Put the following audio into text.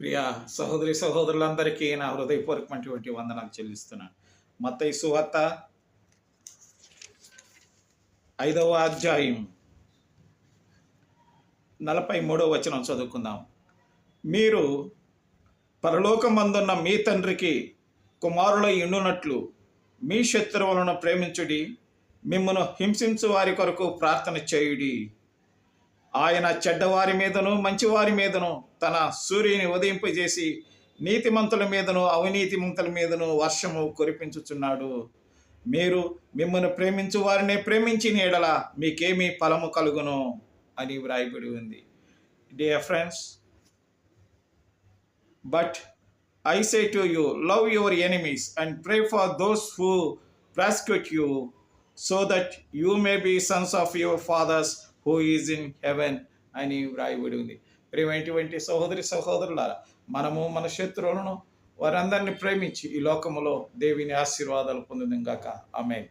ప్రియ సహోదరి సహోదరులందరికీ నా హృదయపూర్వకమైనటువంటి వందనాలు చెల్లిస్తున్నాను. మత్తయి సువార్త 5వ అధ్యాయం 43వ వచనం చదువుకుందాం. మీరు పరలోకమందున్న మీ తండ్రికి కుమారులై ఉండునట్లు మీ శత్రువులను ప్రేమించుడి, మిమ్మును హింసించు వారి కొరకు ప్రార్థన చేయుడి. ఆయన చెడ్డవారి మీదను మంచివారి మీదను తన సూర్యుని ఉదయింపజేసి నీతిమంతుల మీదను అవినీతిమంతుల మీదను వర్షము కురిపించుచున్నాడు. మీరు మిమ్మల్ని ప్రేమించు వారిని ప్రేమించిన ఎడల మీకేమీ ఫలము కలుగును అని వ్రాయబడి ఉంది. Dear friends, but I say to you, love your enemies and pray for those who persecute you, so that you may be sons of your fathers who is in heaven అని వ్రాయబడి ఉంది. ప్రియమైనటువంటి సహోదరి సహోదరులారా, మనము మన శత్రువులను వారందరినీ ప్రేమించి ఈ లోకములో దేవుని ఆశీర్వాదాలు పొందుదాం గాక. ఆమేన్.